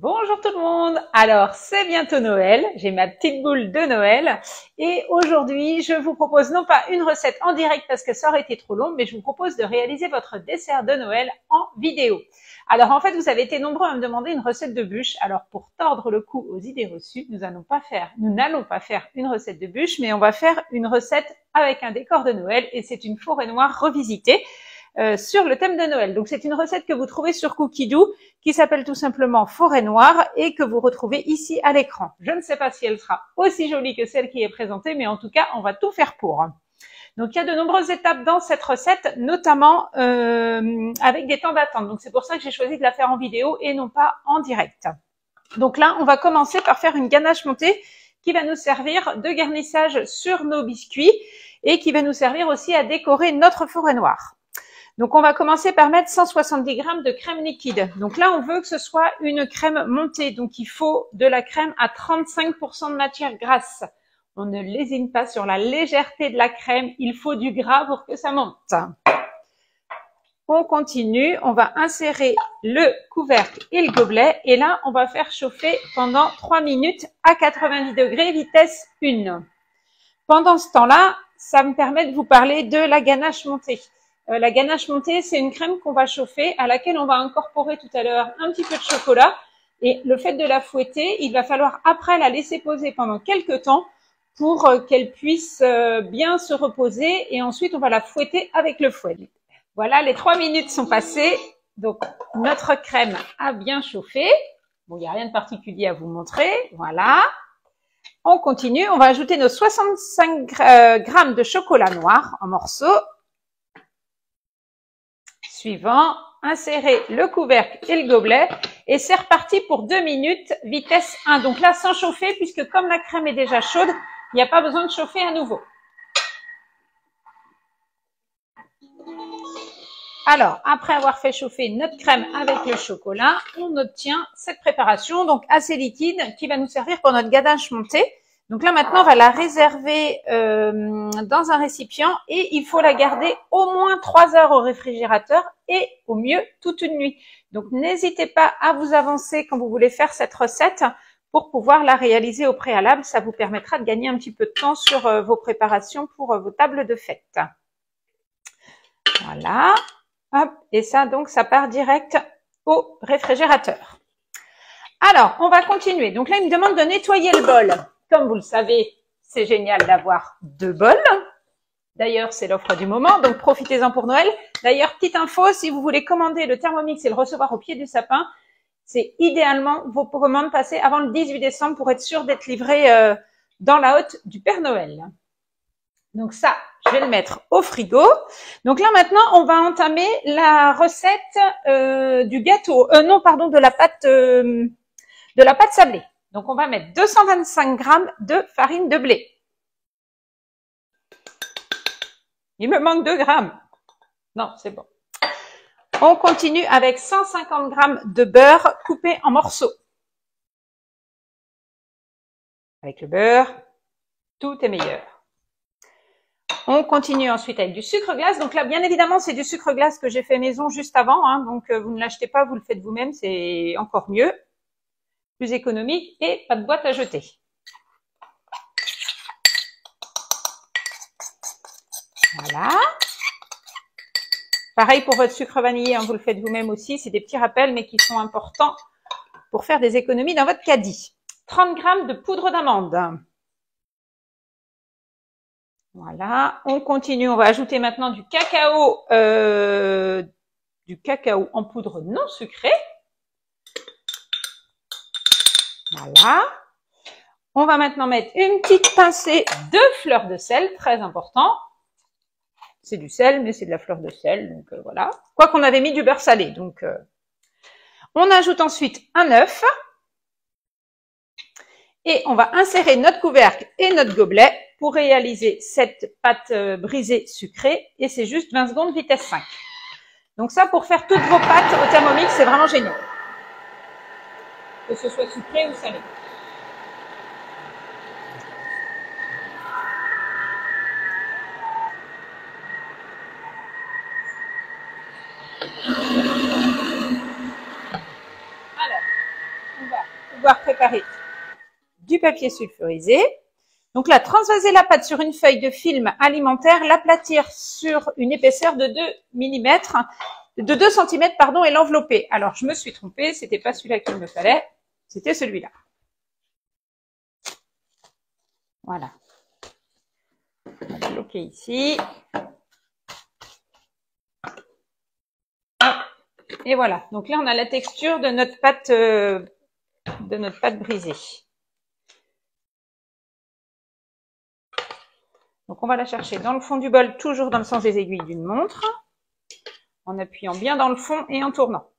Bonjour tout le monde. Alors, c'est bientôt Noël. J'ai ma petite boule de Noël. Et aujourd'hui, je vous propose non pas une recette en direct parce que ça aurait été trop long, mais je vous propose de réaliser votre dessert de Noël en vidéo. Alors, en fait, vous avez été nombreux à me demander une recette de bûche. Alors, pour tordre le cou aux idées reçues, nous n'allons pas faire une recette de bûche, mais on va faire une recette avec un décor de Noël et c'est une forêt noire revisitée. Sur le thème de Noël. Donc c'est une recette que vous trouvez sur Cookidoo qui s'appelle tout simplement Forêt Noire et que vous retrouvez ici à l'écran. Je ne sais pas si elle sera aussi jolie que celle qui est présentée, mais en tout cas, on va tout faire pour. Donc il y a de nombreuses étapes dans cette recette, notamment avec des temps d'attente. Donc c'est pour ça que j'ai choisi de la faire en vidéo et non pas en direct. Donc là, on va commencer par faire une ganache montée qui va nous servir de garnissage sur nos biscuits et qui va nous servir aussi à décorer notre forêt noire. Donc, on va commencer par mettre 170 grammes de crème liquide. Donc là, on veut que ce soit une crème montée. Donc, il faut de la crème à 35% de matière grasse. On ne lésine pas sur la légèreté de la crème. Il faut du gras pour que ça monte. On continue. On va insérer le couvercle et le gobelet. Et là, on va faire chauffer pendant 3 minutes à 90 degrés, vitesse 1. Pendant ce temps-là, ça me permet de vous parler de la ganache montée. La ganache montée, c'est une crème qu'on va chauffer, à laquelle on va incorporer tout à l'heure un petit peu de chocolat. Et le fait de la fouetter, il va falloir après la laisser poser pendant quelques temps pour qu'elle puisse bien se reposer. Et ensuite, on va la fouetter avec le fouet. Voilà, les 3 minutes sont passées. Donc, notre crème a bien chauffé. Bon, il n'y a rien de particulier à vous montrer. Voilà. On continue. On va ajouter nos 65 grammes de chocolat noir en morceaux. Suivant, insérer le couvercle et le gobelet et c'est reparti pour 2 minutes, vitesse 1. Donc là, sans chauffer, puisque comme la crème est déjà chaude, il n'y a pas besoin de chauffer à nouveau. Alors, après avoir fait chauffer notre crème avec le chocolat, on obtient cette préparation, donc assez liquide, qui va nous servir pour notre ganache montée. Donc là, maintenant, on va la réserver dans un récipient et il faut la garder au moins 3 heures au réfrigérateur et au mieux toute une nuit. Donc, n'hésitez pas à vous avancer quand vous voulez faire cette recette pour pouvoir la réaliser au préalable. Ça vous permettra de gagner un petit peu de temps sur vos préparations pour vos tables de fête. Voilà. Hop. Et ça, donc, ça part direct au réfrigérateur. Alors, on va continuer. Donc là, il me demande de nettoyer le bol. Comme vous le savez, c'est génial d'avoir 2 bols. D'ailleurs, c'est l'offre du moment, donc profitez-en pour Noël. D'ailleurs, petite info, si vous voulez commander le Thermomix et le recevoir au pied du sapin, c'est idéalement vos commandes passées avant le 18 décembre pour être sûr d'être livré dans la hotte du Père Noël. Donc ça, je vais le mettre au frigo. Donc là, maintenant, on va entamer la recette du gâteau. De la pâte sablée. Donc, on va mettre 225 grammes de farine de blé. Il me manque 2 grammes. Non, c'est bon. On continue avec 150 grammes de beurre coupé en morceaux. Avec le beurre, tout est meilleur. On continue ensuite avec du sucre glace. Donc là, bien évidemment, c'est du sucre glace que j'ai fait maison juste avant. Hein. Donc, vous ne l'achetez pas, vous le faites vous-même. C'est encore mieux. Plus économique et pas de boîte à jeter. Voilà. Pareil pour votre sucre vanillé, hein, vous le faites vous-même aussi. C'est des petits rappels, mais qui sont importants pour faire des économies dans votre caddie. 30 grammes de poudre d'amande. Voilà. On continue. On va ajouter maintenant du cacao en poudre non sucrée. Voilà. On va maintenant mettre une petite pincée de fleur de sel, très important. C'est du sel, mais c'est de la fleur de sel, donc voilà. Quoi qu'on avait mis du beurre salé, donc on ajoute ensuite un œuf. Et on va insérer notre couvercle et notre gobelet pour réaliser cette pâte brisée sucrée. Et c'est juste 20 secondes, vitesse 5. Donc ça, pour faire toutes vos pâtes au Thermomix, c'est vraiment génial. Que ce soit sucré ou salé. on va pouvoir préparer du papier sulfurisé. Donc là, transvaser la pâte sur une feuille de film alimentaire, l'aplatir sur une épaisseur de 2 mm, de 2 cm, pardon, et l'envelopper. Alors, je me suis trompée, c'était pas celui-là qu'il me fallait, c'était celui-là. Voilà. On va bloquer ici. Et voilà. Donc là, on a la texture de notre pâte brisée. Donc, on va la chercher dans le fond du bol, toujours dans le sens des aiguilles d'une montre, en appuyant bien dans le fond et en tournant.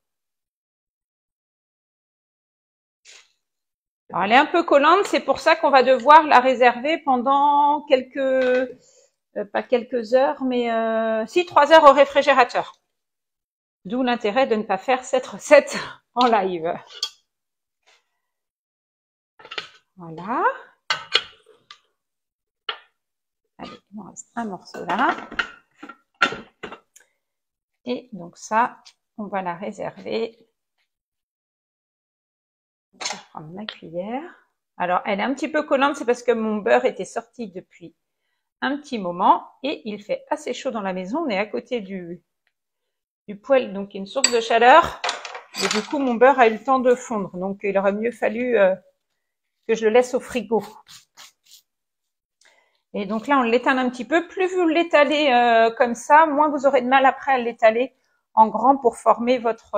Alors, elle est un peu collante, c'est pour ça qu'on va devoir la réserver pendant pas quelques heures, mais 3 heures au réfrigérateur. D'où l'intérêt de ne pas faire cette recette en live. Voilà. Allez, il me reste un morceau là. Et donc ça, on va la réserver. Je vais prendre ma cuillère. Alors, elle est un petit peu collante, c'est parce que mon beurre était sorti depuis un petit moment et il fait assez chaud dans la maison. On est à côté du poêle, donc une source de chaleur. Et du coup, mon beurre a eu le temps de fondre. Donc, il aurait mieux fallu que je le laisse au frigo. Et donc là, on l'étale un petit peu. Plus vous l'étalez comme ça, moins vous aurez de mal après à l'étaler en grand pour former votre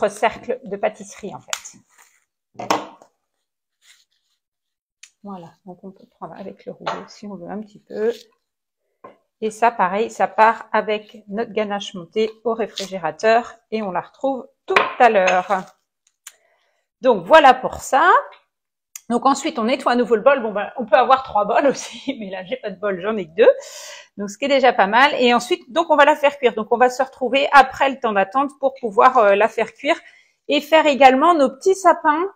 cercle de pâtisserie, en fait. Voilà, donc on peut prendre avec le rouleau si on veut un petit peu. Et ça, pareil, ça part avec notre ganache montée au réfrigérateur et on la retrouve tout à l'heure. Donc, voilà pour ça. Donc, ensuite, on nettoie à nouveau le bol. Bon, ben, on peut avoir 3 bols aussi, mais là, j'ai pas de bol, j'en ai que 2. Donc, ce qui est déjà pas mal. Et ensuite, donc, on va la faire cuire. Donc, on va se retrouver après le temps d'attente pour pouvoir la faire cuire et faire également nos petits sapins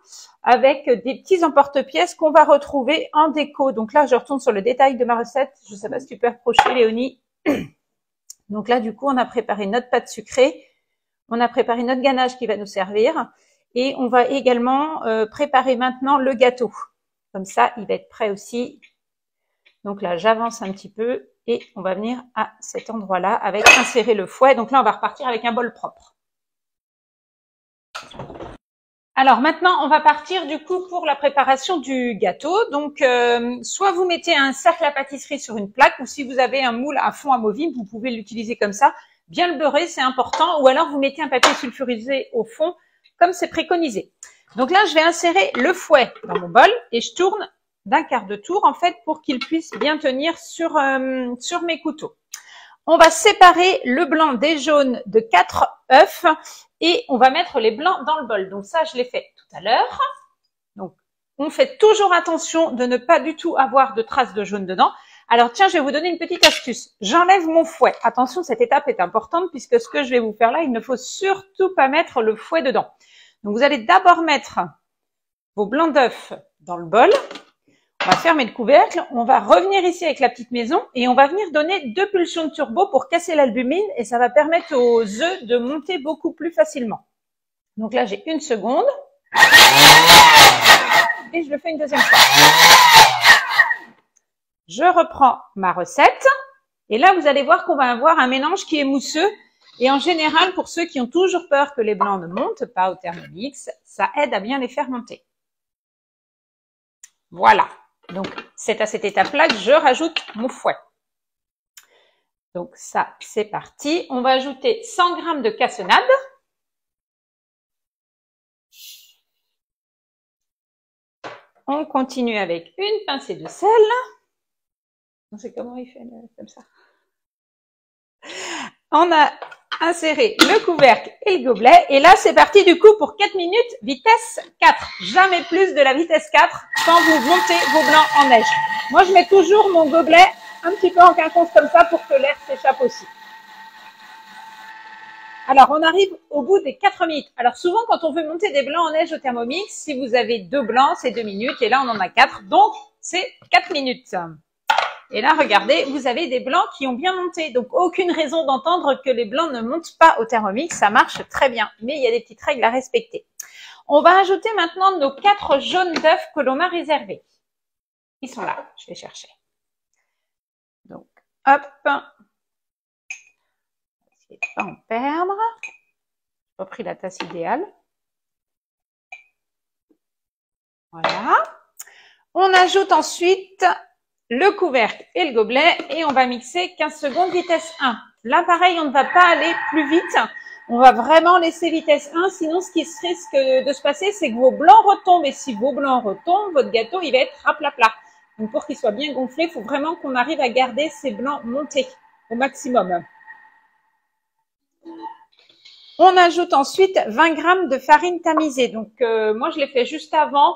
avec des petits emporte-pièces qu'on va retrouver en déco. Donc là, je retourne sur le détail de ma recette. Je ne sais pas si tu peux approcher, Léonie. Donc là, du coup, on a préparé notre pâte sucrée. On a préparé notre ganache qui va nous servir. Et on va également préparer maintenant le gâteau. Comme ça, il va être prêt aussi. Donc là, j'avance un petit peu et on va venir à cet endroit-là avec insérer le fouet. Donc là, on va repartir avec un bol propre. Alors maintenant, on va partir du coup pour la préparation du gâteau. Donc, soit vous mettez un cercle à pâtisserie sur une plaque, ou si vous avez un moule à fond amovible, vous pouvez l'utiliser comme ça. Bien le beurrer, c'est important. Ou alors, vous mettez un papier sulfurisé au fond, comme c'est préconisé. Donc là, je vais insérer le fouet dans mon bol et je tourne d'un quart de tour, en fait, pour qu'il puisse bien tenir sur mes couteaux. On va séparer le blanc des jaunes de 4 œufs et on va mettre les blancs dans le bol. Donc ça, je l'ai fait tout à l'heure. Donc, on fait toujours attention de ne pas du tout avoir de traces de jaune dedans. Alors, tiens, je vais vous donner une petite astuce. J'enlève mon fouet. Attention, cette étape est importante puisque ce que je vais vous faire là, il ne faut surtout pas mettre le fouet dedans. Donc, vous allez d'abord mettre vos blancs d'œufs dans le bol. On va fermer le couvercle, on va revenir ici avec la petite maison et on va venir donner 2 pulsions de turbo pour casser l'albumine et ça va permettre aux œufs de monter beaucoup plus facilement. Donc là, j'ai 1 seconde et je le fais une deuxième fois. Je reprends ma recette et là, vous allez voir qu'on va avoir un mélange qui est mousseux et en général, pour ceux qui ont toujours peur que les blancs ne montent pas au Thermomix, ça aide à bien les faire monter. Voilà. Donc, c'est à cette étape-là que je rajoute mon fouet. Donc, ça, c'est parti. On va ajouter 100 g de cassonade. On continue avec une pincée de sel. On sait comment il fait comme ça. On a inséré le couvercle et le gobelet. Et là, c'est parti du coup pour 4 minutes, vitesse 4. Jamais plus de la vitesse 4 quand vous montez vos blancs en neige. Moi, je mets toujours mon gobelet un petit peu en quinconce comme ça pour que l'air s'échappe aussi. Alors, on arrive au bout des 4 minutes. Alors, souvent, quand on veut monter des blancs en neige au Thermomix, si vous avez 2 blancs, c'est 2 minutes. Et là, on en a 4. Donc, c'est 4 minutes. Et là, regardez, vous avez des blancs qui ont bien monté. Donc, aucune raison d'entendre que les blancs ne montent pas au Thermomix. Ça marche très bien. Mais il y a des petites règles à respecter. On va ajouter maintenant nos 4 jaunes d'œufs que l'on a réservés. Ils sont là, je vais chercher. Donc, hop. Essayez de pas en perdre. J'ai pas pris la tasse idéale. Voilà. On ajoute ensuite le couvercle et le gobelet et on va mixer 15 secondes vitesse 1. Là, pareil, on ne va pas aller plus vite. On va vraiment laisser vitesse 1, sinon ce qui risque de se passer, c'est que vos blancs retombent. Et si vos blancs retombent, votre gâteau, il va être raplat-plat. Donc, pour qu'il soit bien gonflé, il faut vraiment qu'on arrive à garder ces blancs montés au maximum. On ajoute ensuite 20 g de farine tamisée. Donc, moi, je l'ai fait juste avant.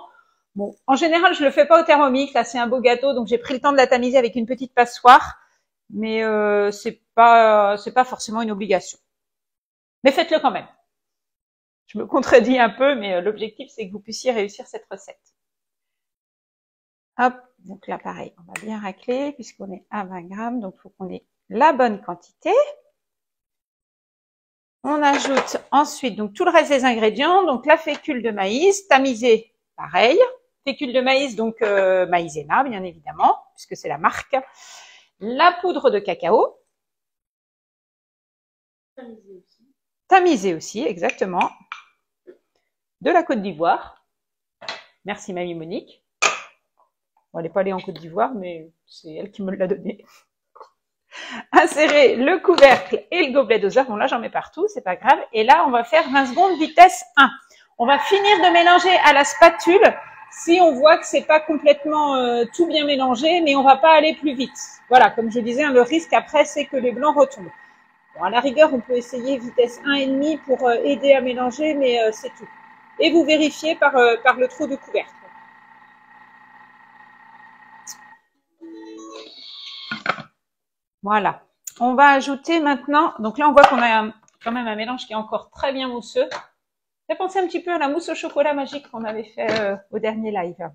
Bon, en général, je le fais pas au Thermomix. Là, c'est un beau gâteau, donc j'ai pris le temps de la tamiser avec une petite passoire. Mais c'est pas forcément une obligation. Mais faites-le quand même. Je me contredis un peu, mais l'objectif, c'est que vous puissiez réussir cette recette. Hop, donc là, pareil, on va bien racler puisqu'on est à 20 g. Donc, il faut qu'on ait la bonne quantité. On ajoute ensuite donc tout le reste des ingrédients. Donc, la fécule de maïs tamisée, pareil. Fécule de maïs, donc maïzena, bien évidemment, puisque c'est la marque. La poudre de cacao. Tamisée aussi, exactement. De la Côte d'Ivoire. Merci, mamie Monique. Bon, elle n'est pas allée en Côte d'Ivoire, mais c'est elle qui me l'a donné. Insérer le couvercle et le gobelet doseur. Bon, là, j'en mets partout, c'est pas grave. Et là, on va faire 20 secondes vitesse 1. On va finir de mélanger à la spatule si on voit que c'est pas complètement tout bien mélangé, mais on va pas aller plus vite. Voilà, comme je disais, le risque après, c'est que les blancs retombent. Bon, à la rigueur, on peut essayer vitesse 1,5 pour aider à mélanger, mais c'est tout. Et vous vérifiez par le trou de couvercle. Voilà. On va ajouter maintenant, donc là on voit qu'on a quand même un mélange qui est encore très bien mousseux. Ça fait penser un petit peu à la mousse au chocolat magique qu'on avait fait au dernier live.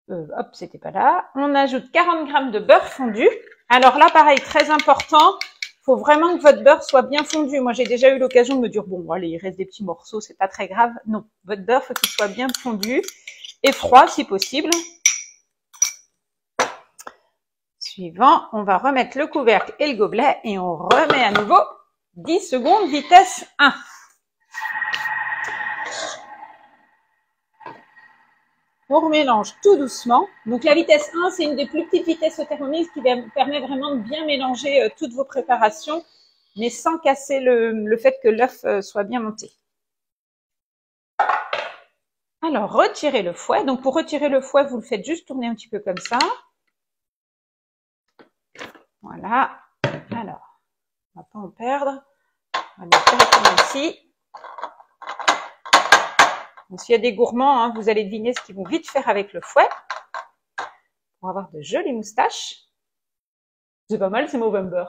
Hop, c'était pas là. On ajoute 40 g de beurre fondu. Alors là, pareil, très important, il faut vraiment que votre beurre soit bien fondu. Moi, j'ai déjà eu l'occasion de me dire, bon, allez, il reste des petits morceaux, c'est pas très grave. Non, votre beurre, faut qu'il soit bien fondu et froid si possible. Suivant, on va remettre le couvercle et le gobelet et on remet à nouveau 10 secondes, vitesse 1. On remélange tout doucement. Donc la vitesse 1, c'est une des plus petites vitesses au Thermomix qui permet vraiment de bien mélanger toutes vos préparations, mais sans casser le fait que l'œuf soit bien monté. Alors, retirez le fouet. Donc pour retirer le fouet, vous le faites juste tourner un petit peu comme ça. Voilà. Alors, on va pas en perdre. On va le mettre directement ici. Donc, s'il y a des gourmands, hein, vous allez deviner ce qu'ils vont vite faire avec le fouet pour avoir de jolies moustaches. C'est pas mal, c'est Movember.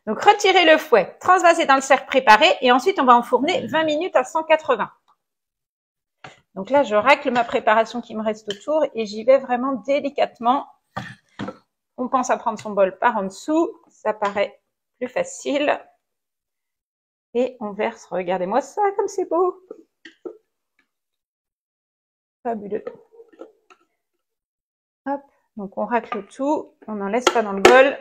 Donc, retirez le fouet, transvasez dans le cercle préparé et ensuite, on va enfourner 20 minutes à 180. Donc là, je racle ma préparation qui me reste autour et j'y vais vraiment délicatement. On pense à prendre son bol par en dessous, ça paraît plus facile. Et on verse, regardez-moi ça, comme c'est beau. Fabuleux. Hop, donc on racle tout, on n'en laisse pas dans le bol.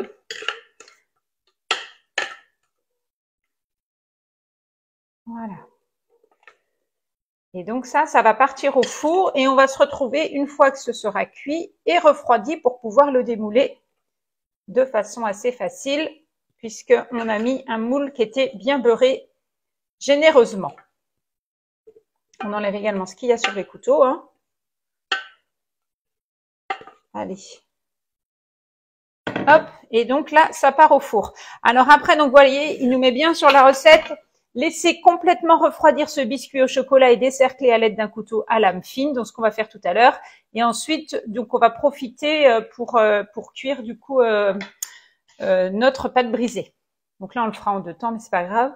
Voilà. Et donc ça va partir au four et on va se retrouver une fois que ce sera cuit et refroidi pour pouvoir le démouler de façon assez facile puisqu'on a mis un moule qui était bien beurré généreusement. On enlève également ce qu'il y a sur les couteaux. Hein. Allez. Hop, et donc là, ça part au four. Alors après, donc vous voyez, il nous met bien sur la recette. Laissez complètement refroidir ce biscuit au chocolat et décercler à l'aide d'un couteau à lame fine, donc ce qu'on va faire tout à l'heure. Et ensuite, donc on va profiter pour cuire du coup notre pâte brisée. Donc là, on le fera en 2 temps, mais c'est pas grave.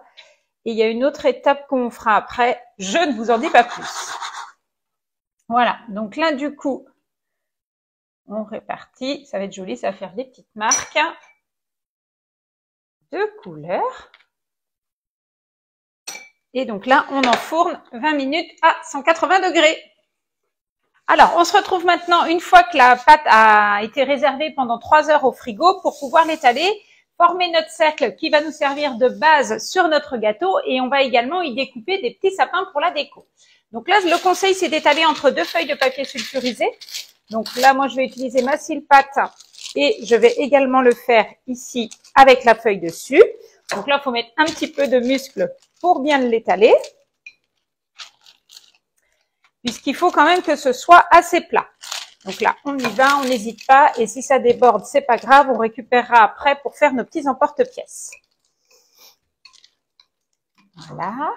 Et il y a une autre étape qu'on fera après. Je ne vous en dis pas plus. Voilà. Donc là, du coup, on répartit. Ça va être joli. Ça va faire des petites marques de couleurs. Et donc là, on enfourne 20 minutes à 180 degrés. Alors, on se retrouve maintenant une fois que la pâte a été réservée pendant 3 heures au frigo pour pouvoir l'étaler, former notre cercle qui va nous servir de base sur notre gâteau et on va également y découper des petits sapins pour la déco. Donc là, le conseil, c'est d'étaler entre 2 feuilles de papier sulfurisé. Donc là, moi, je vais utiliser ma cile pâte et je vais également le faire ici avec la feuille dessus. Donc là, il faut mettre un petit peu de muscle pour bien l'étaler, puisqu'il faut quand même que ce soit assez plat. Donc là, on y va, on n'hésite pas. Et si ça déborde, c'est pas grave, on récupérera après pour faire nos petits emporte-pièces. Voilà.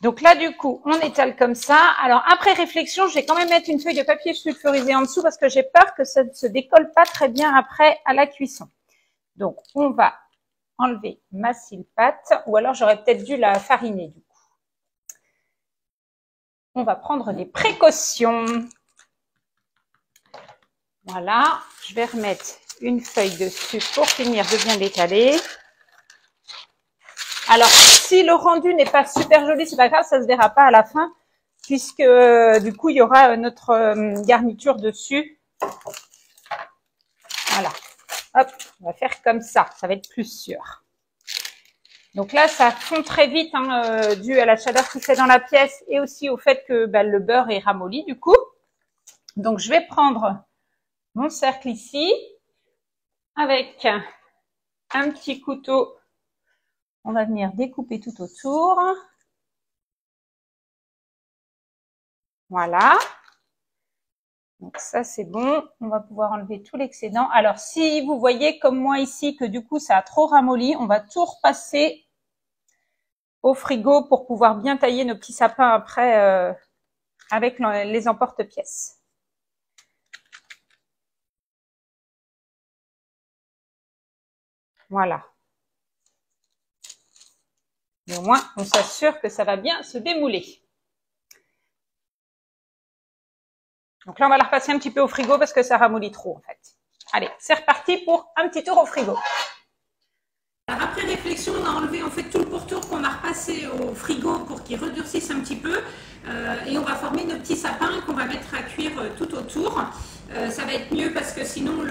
Donc là, du coup, on étale comme ça. Alors, après réflexion, je vais quand même mettre une feuille de papier sulfurisé en dessous parce que j'ai peur que ça ne se décolle pas très bien après à la cuisson. Donc, on va enlever ma cile pâte ou alors j'aurais peut-être dû la fariner du coup. On va prendre des précautions. Voilà, je vais remettre une feuille dessus pour finir de bien l'étaler. Alors, si le rendu n'est pas super joli, c'est pas grave, ça se verra pas à la fin, puisque du coup, il y aura notre garniture dessus. Voilà. Hop, on va faire comme ça va être plus sûr. Donc là, ça fond très vite, hein, dû à la chaleur qui fait dans la pièce et aussi au fait que le beurre est ramolli du coup. Donc, je vais prendre mon cercle ici avec un petit couteau. On va venir découper tout autour. Voilà. Donc ça, c'est bon. On va pouvoir enlever tout l'excédent. Alors, si vous voyez comme moi ici que du coup, ça a trop ramolli, on va tout repasser au frigo pour pouvoir bien tailler nos petits sapins après avec les emporte-pièces. Voilà. Mais au moins, on s'assure que ça va bien se démouler. Donc là, on va la repasser un petit peu au frigo parce que ça ramollit trop en fait. Allez, c'est reparti pour un petit tour au frigo. Alors après réflexion, on a enlevé en fait tout le pourtour qu'on a repassé au frigo pour qu'il redurcisse un petit peu. Et on va former nos petits sapins qu'on va mettre à cuire tout autour. Ça va être mieux parce que sinon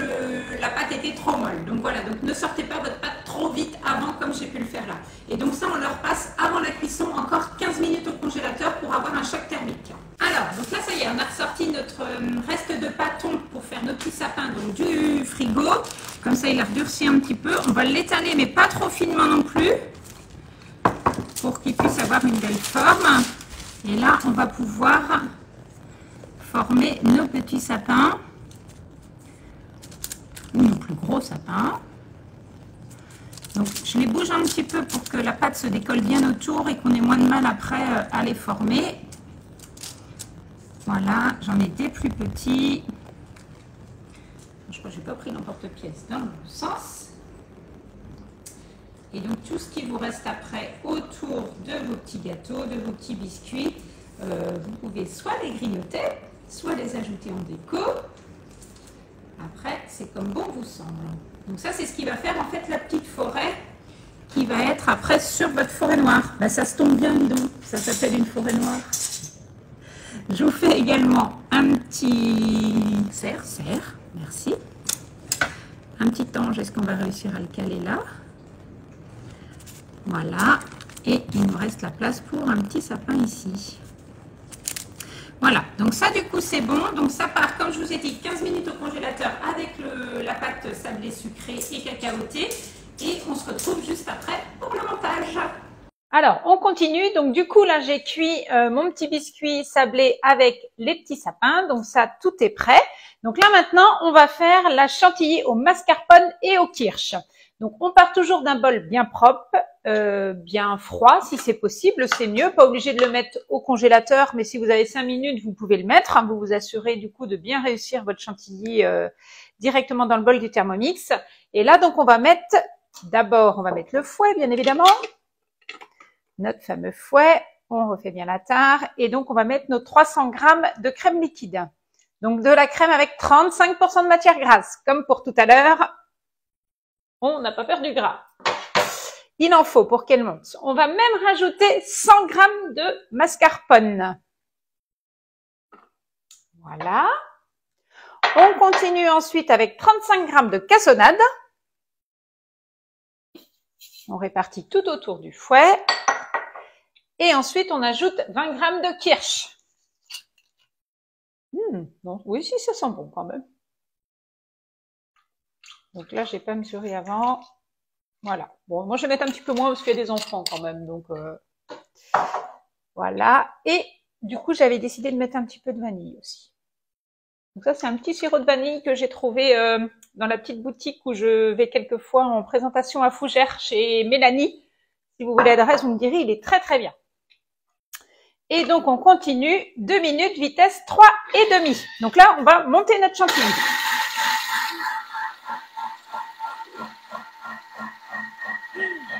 la pâte était trop molle. Donc voilà, donc ne sortez pas votre pâte trop vite avant comme j'ai pu le faire là. Et donc ça, on le repasse avant la cuisson encore 15 minutes au congélateur pour avoir un choc thermique. Alors, donc là, ça y est, on a ressorti notre reste de pâton pour faire nos petits sapins donc, du frigo. Comme ça, il a redurci un petit peu. On va l'étaler, mais pas trop finement non plus, pour qu'il puisse avoir une belle forme. Et là, on va pouvoir former nos petits sapins, ou nos plus gros sapins. Donc, je les bouge un petit peu pour que la pâte se décolle bien autour et qu'on ait moins de mal après à les former. Voilà, j'en ai des plus petits. Je crois que je n'ai pas pris l'emporte-pièce dans le sens. Et donc, tout ce qui vous reste après autour de vos petits gâteaux, de vos petits biscuits, vous pouvez soit les grignoter, soit les ajouter en déco. Après, c'est comme bon vous semble. Donc ça, c'est ce qui va faire en fait la petite forêt qui va être après sur votre forêt noire. Là, ça se tombe bien, dis donc. Ça s'appelle une forêt noire. Je vous fais également un petit serre, merci. Un petit ange, est-ce qu'on va réussir à le caler là? Voilà. Et il nous reste la place pour un petit sapin ici. Voilà, donc ça du coup c'est bon. Donc ça part, comme je vous ai dit, 15 minutes au congélateur avec la pâte sablée sucrée et cacaotée. Et on se retrouve juste après pour le montage. Alors, on continue. Donc, du coup, là, j'ai cuit mon petit biscuit sablé avec les petits sapins. Donc, ça, tout est prêt. Donc là, maintenant, on va faire la chantilly au mascarpone et au kirsch. Donc, on part toujours d'un bol bien propre, bien froid, si c'est possible, c'est mieux. Pas obligé de le mettre au congélateur, mais si vous avez 5 minutes, vous pouvez le mettre. Vous vous assurez, du coup, de bien réussir votre chantilly directement dans le bol du Thermomix. Et là, donc, on va mettre, d'abord, on va mettre le fouet, bien évidemment. Notre fameux fouet, on refait bien la tare et donc on va mettre nos 300 grammes de crème liquide. Donc de la crème avec 35% de matière grasse, comme pour tout à l'heure. On n'a pas peur du gras. il en faut pour qu'elle monte. On va même rajouter 100 g de mascarpone. Voilà. On continue ensuite avec 35 g de cassonade. On répartit tout autour du fouet. Et ensuite, on ajoute 20 g de kirsch. Non, oui, si, ça sent bon quand même. Donc là, j'ai pas mesuré avant. Voilà. Bon, moi, je vais mettre un petit peu moins parce qu'il y a des enfants quand même. Donc, voilà. Et du coup, j'avais décidé de mettre un petit peu de vanille aussi. Donc ça, c'est un petit sirop de vanille que j'ai trouvé dans la petite boutique où je vais quelquefois en présentation à Fougères chez Mélanie. Si vous voulez l'adresse, vous me direz, il est très très bien. Et donc, on continue 2 minutes, vitesse 3,5. Donc là, on va monter notre chantilly.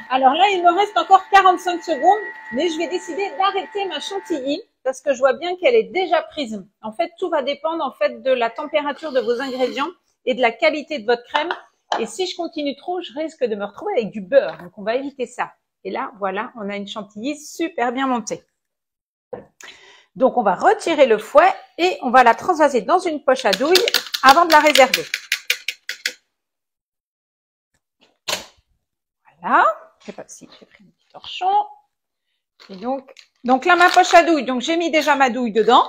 Alors là, il me reste encore 45 secondes, mais je vais décider d'arrêter ma chantilly parce que je vois bien qu'elle est déjà prise. En fait, tout va dépendre en fait de la température de vos ingrédients et de la qualité de votre crème. Et si je continue trop, je risque de me retrouver avec du beurre. Donc, on va éviter ça. Et là, voilà, on a une chantilly super bien montée. Donc, on va retirer le fouet et on va la transvaser dans une poche à douille avant de la réserver. Voilà. Je sais pas si j'ai pris un petit torchon. Et donc là, ma poche à douille. Donc, j'ai mis déjà ma douille dedans.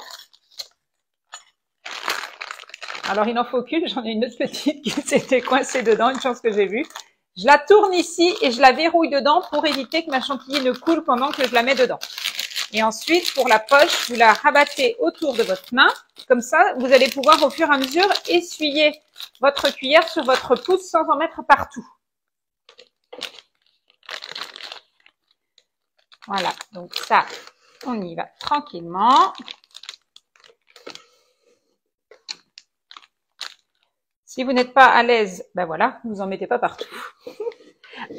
Alors, il n'en faut qu'une. J'en ai une autre petite qui s'était coincée dedans. Une chance que j'ai vue. Je la tourne ici et je la verrouille dedans pour éviter que ma chantilly ne coule pendant que je la mets dedans. Et ensuite, pour la poche, vous la rabattez autour de votre main. Comme ça, vous allez pouvoir au fur et à mesure essuyer votre cuillère sur votre pouce sans en mettre partout. Voilà, donc ça, on y va tranquillement. Si vous n'êtes pas à l'aise, ben voilà, vous en mettez pas partout.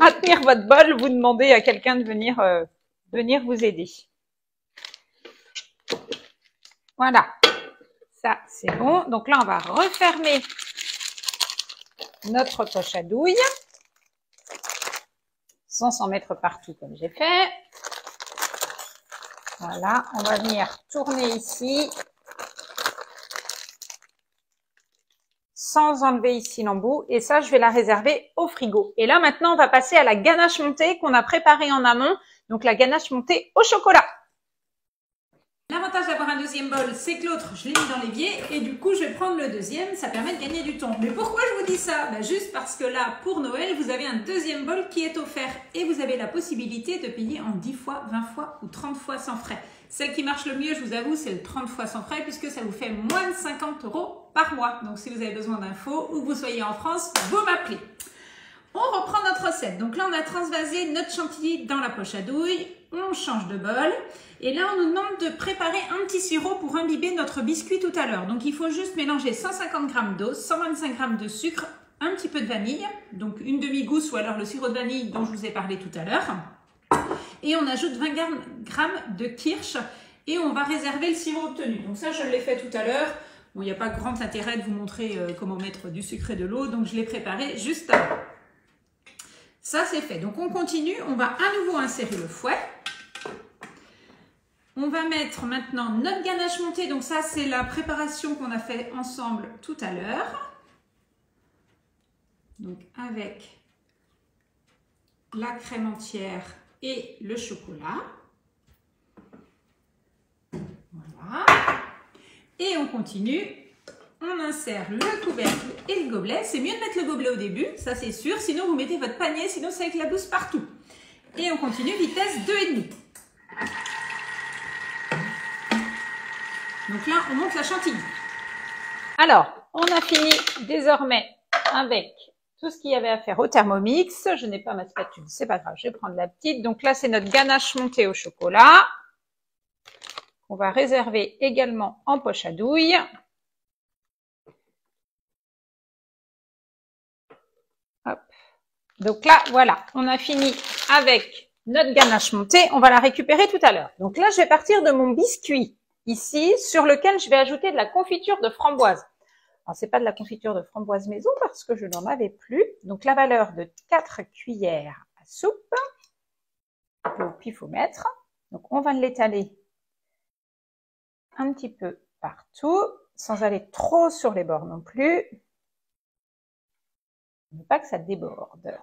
À tenir votre bol, vous demandez à quelqu'un de venir vous aider. Voilà, ça c'est bon. Donc là, on va refermer notre poche à douille sans s'en mettre partout comme j'ai fait. Voilà, on va venir tourner ici sans enlever ici l'embout. Et ça, je vais la réserver au frigo. Et là, maintenant, on va passer à la ganache montée qu'on a préparée en amont. Donc, la ganache montée au chocolat. L'avantage d'avoir un deuxième bol, c'est que l'autre, je l'ai mis dans l'évier et du coup, je vais prendre le deuxième. Ça permet de gagner du temps. Mais pourquoi je vous dis ça? Juste parce que là, pour Noël, vous avez un deuxième bol qui est offert et vous avez la possibilité de payer en 10 fois, 20 fois ou 30 fois sans frais. Celle qui marche le mieux, je vous avoue, c'est le 30 fois sans frais puisque ça vous fait moins de 50 € par mois. Donc, si vous avez besoin d'infos ou que vous soyez en France, vous m'appelez. On reprend notre recette. Donc là, on a transvasé notre chantilly dans la poche à douille. On change de bol. Et là, on nous demande de préparer un petit sirop pour imbiber notre biscuit tout à l'heure. Donc, il faut juste mélanger 150 g d'eau, 125 g de sucre, un petit peu de vanille, donc une demi-gousse ou alors le sirop de vanille dont je vous ai parlé tout à l'heure. Et on ajoute 20 g de kirsch et on va réserver le sirop obtenu. Donc ça, je l'ai fait tout à l'heure. Bon, il n'y a pas grand intérêt de vous montrer comment mettre du sucre et de l'eau, donc je l'ai préparé juste avant. Ça, c'est fait. Donc, on continue. On va à nouveau insérer le fouet. On va mettre maintenant notre ganache montée. Donc, ça, c'est la préparation qu'on a fait ensemble tout à l'heure. Donc, avec la crème entière et le chocolat. Voilà. Et on continue. On insère le couvercle et le gobelet. C'est mieux de mettre le gobelet au début, ça c'est sûr. Sinon, vous mettez votre panier, sinon ça éclabousse partout. Et on continue, vitesse 2,5. Donc là, on monte la chantilly. Alors, on a fini désormais avec tout ce qu'il y avait à faire au Thermomix. Je n'ai pas ma spatule, c'est pas grave, je vais prendre la petite. Donc là, c'est notre ganache montée au chocolat. On va réserver également en poche à douille. Hop. Donc là, voilà, on a fini avec notre ganache montée. On va la récupérer tout à l'heure. Donc là, je vais partir de mon biscuit ici, sur lequel je vais ajouter de la confiture de framboise. Alors, c'est pas de la confiture de framboise maison parce que je n'en avais plus. Donc, la valeur de 4 cuillères à soupe. un peu au pifomètre. Donc, on va l'étaler un petit peu partout, sans aller trop sur les bords non plus. Ne pas que ça déborde.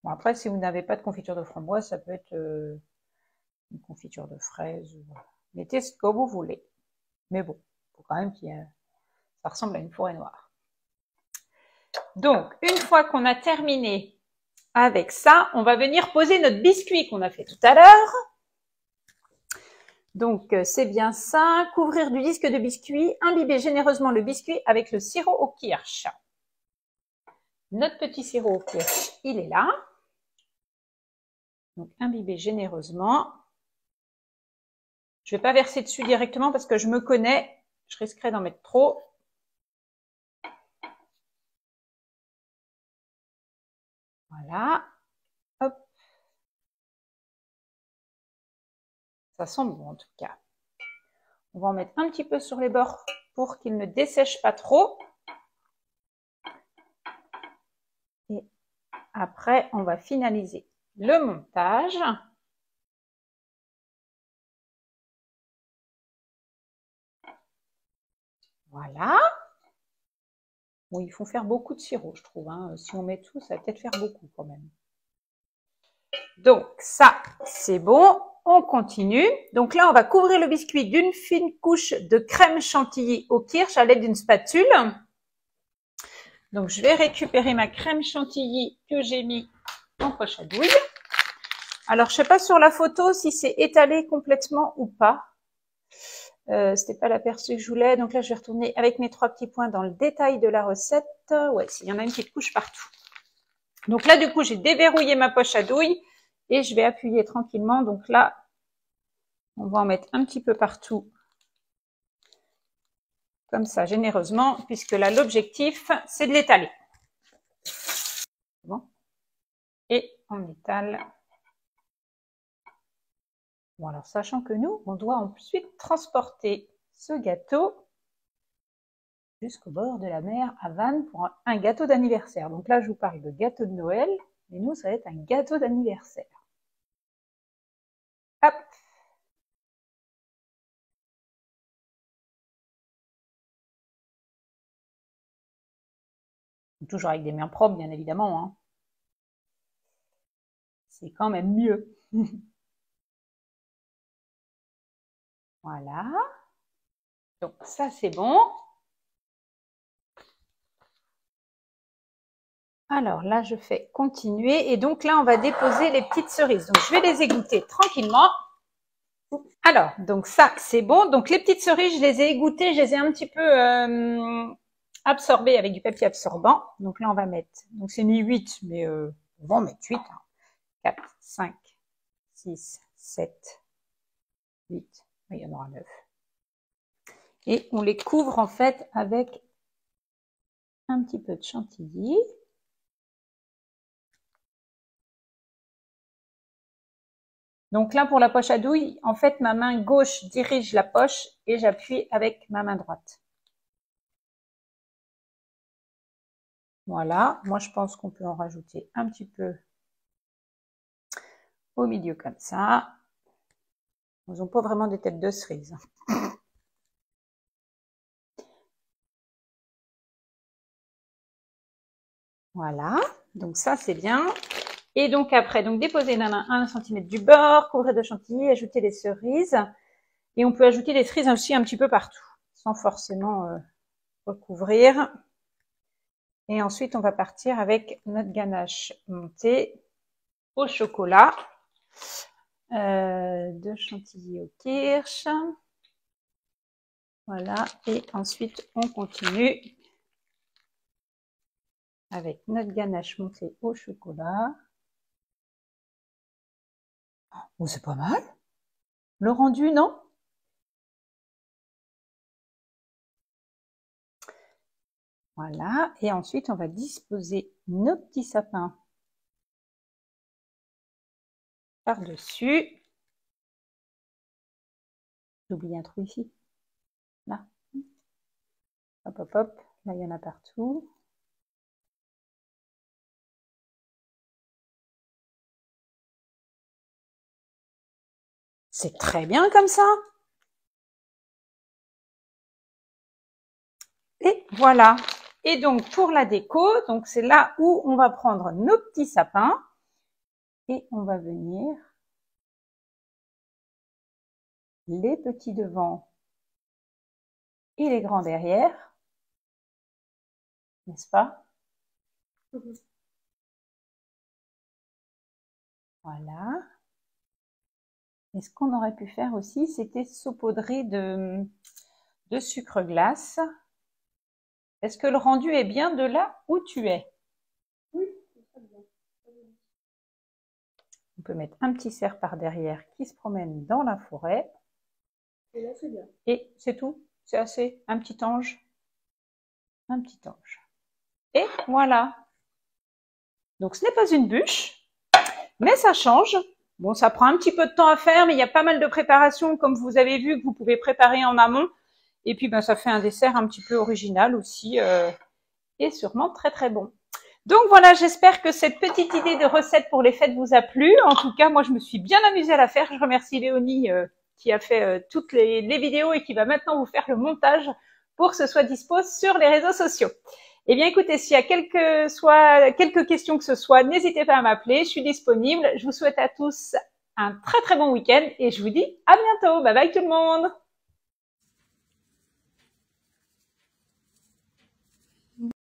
Bon, après, si vous n'avez pas de confiture de framboise, ça peut être une confiture de fraises. Mettez ce que vous voulez. Mais bon, il faut quand même ça ressemble à une forêt noire. Donc, une fois qu'on a terminé avec ça, on va venir poser notre biscuit qu'on a fait tout à l'heure. Donc, c'est bien ça. Couvrir du disque de biscuit. Imbiber généreusement le biscuit avec le sirop au kirsch. Notre petit sirop au kirsch, il est là. Donc, imbiber généreusement. Je ne vais pas verser dessus directement parce que je me connais. Je risquerais d'en mettre trop. Voilà. Hop. Ça sent bon en tout cas. On va en mettre un petit peu sur les bords pour qu'il ne dessèche pas trop. Et après, on va finaliser le montage. Voilà. Bon, il faut faire beaucoup de sirop, je trouve. Hein. Si on met tout, ça va peut-être faire beaucoup quand même. Donc, ça, c'est bon. On continue. Donc là, on va couvrir le biscuit d'une fine couche de crème chantilly au kirsch à l'aide d'une spatule. Donc, je vais récupérer ma crème chantilly que j'ai mis en poche à douille. Alors, je sais pas sur la photo si c'est étalé complètement ou pas. C'était pas l'aperçu que je voulais. Donc là, je vais retourner avec mes 3 petits points dans le détail de la recette. Ouais, il y en a une petite couche partout. Donc là, du coup, j'ai déverrouillé ma poche à douille et je vais appuyer tranquillement. Donc là, on va en mettre un petit peu partout. Comme ça, généreusement, puisque là, l'objectif, c'est de l'étaler. Bon. Et on étale. Bon, alors, sachant que nous, on doit ensuite transporter ce gâteau jusqu'au bord de la mer à Vannes pour un gâteau d'anniversaire. Donc là, je vous parle de gâteau de Noël, mais nous, ça va être un gâteau d'anniversaire. Hop! Toujours avec des mains propres, bien évidemment. Hein. C'est quand même mieux. Voilà. Donc ça, c'est bon. Alors là, je fais continuer. Et donc là, on va déposer les petites cerises. Donc, je vais les égoutter tranquillement. Alors, donc ça, c'est bon. Donc, les petites cerises, je les ai égouttées. Je les ai un petit peu absorbées avec du papier absorbant. Donc là, on va mettre, donc c'est mis 8, mais on va en mettre 8. 4, 5, 6, 7, 8. Il y en aura 9. Et on les couvre en fait avec un petit peu de chantilly. Donc là, pour la poche à douille, en fait, ma main gauche dirige la poche et j'appuie avec ma main droite. Voilà. Moi, je pense qu'on peut en rajouter un petit peu au milieu comme ça. Ils n'ont pas vraiment des têtes de cerises. Voilà. Donc ça, c'est bien. Et donc après, donc déposer la main 1 cm du bord, couvrir de chantilly, ajouter les cerises. Et on peut ajouter les cerises aussi un petit peu partout, sans forcément recouvrir. Et ensuite, on va partir avec notre ganache montée au chocolat, de chantilly au kirsch. Voilà. Et ensuite, on continue avec notre ganache montée au chocolat. Oh, c'est pas mal. Le rendu, non? Voilà. Et ensuite, on va disposer nos petits sapins par-dessus. J'ai oublié un trou ici. Là. Hop, hop, hop. Là, il y en a partout. C'est très bien comme ça. Et voilà. Et donc, pour la déco, donc c'est là où on va prendre nos petits sapins et on va venir les petits devant et les grands derrière, n'est-ce pas? Voilà. Et ce qu'on aurait pu faire aussi, c'était saupoudrer de sucre glace. Est-ce que le rendu est bien de là où tu es? Oui, c'est très bien. On peut mettre un petit cerf par derrière qui se promène dans la forêt. Et là, c'est bien. Et c'est tout. C'est assez. Un petit ange. Un petit ange. Et voilà. Donc ce n'est pas une bûche, mais ça change. Bon, ça prend un petit peu de temps à faire, mais il y a pas mal de préparation, comme vous avez vu, que vous pouvez préparer en amont. Et puis, ben, ça fait un dessert un petit peu original aussi, et sûrement très très bon. Donc voilà, j'espère que cette petite idée de recette pour les fêtes vous a plu. En tout cas, moi, je me suis bien amusée à la faire. Je remercie Léonie qui a fait toutes les vidéos et qui va maintenant vous faire le montage pour que ce soit dispo sur les réseaux sociaux. Eh bien, écoutez, s'il y a quelques questions que ce soit, n'hésitez pas à m'appeler. Je suis disponible. Je vous souhaite à tous un très très bon week-end et je vous dis à bientôt. Bye bye tout le monde.